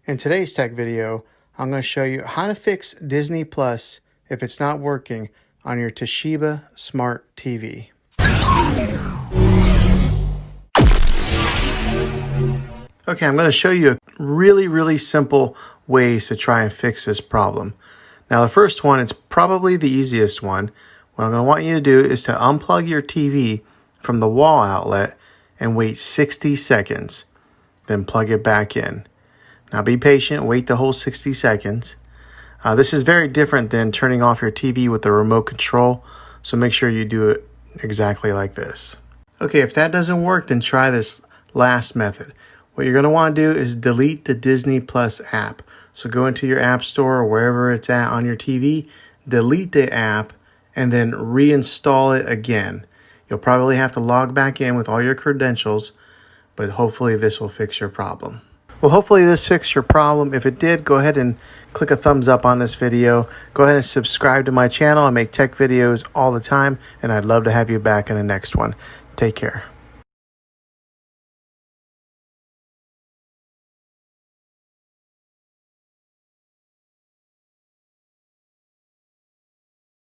In today's tech video, I'm going to show you how to fix Disney Plus if it's not working on your Toshiba Smart TV. Okay, I'm going to show you really simple ways to try and fix this problem. Now the first one, it's probably the easiest one. What I'm going to want you to do is to unplug your TV from the wall outlet and wait 60 seconds. Then plug it back in. Now be patient, wait the whole 60 seconds. This is very different than turning off your TV with the remote control, so make sure you do it exactly like this. Okay, if that doesn't work, then try this last method. What you're going to want to do is delete the Disney Plus app. So go into your app store or wherever it's at on your TV, delete the app, and then reinstall it again. You'll probably have to log back in with all your credentials, but hopefully this will fix your problem. Well, hopefully this fixed your problem. If it did, go ahead and click a thumbs up on this video. Go ahead and subscribe to my channel. I make tech videos all the time, and I'd love to have you back in the next one. Take care.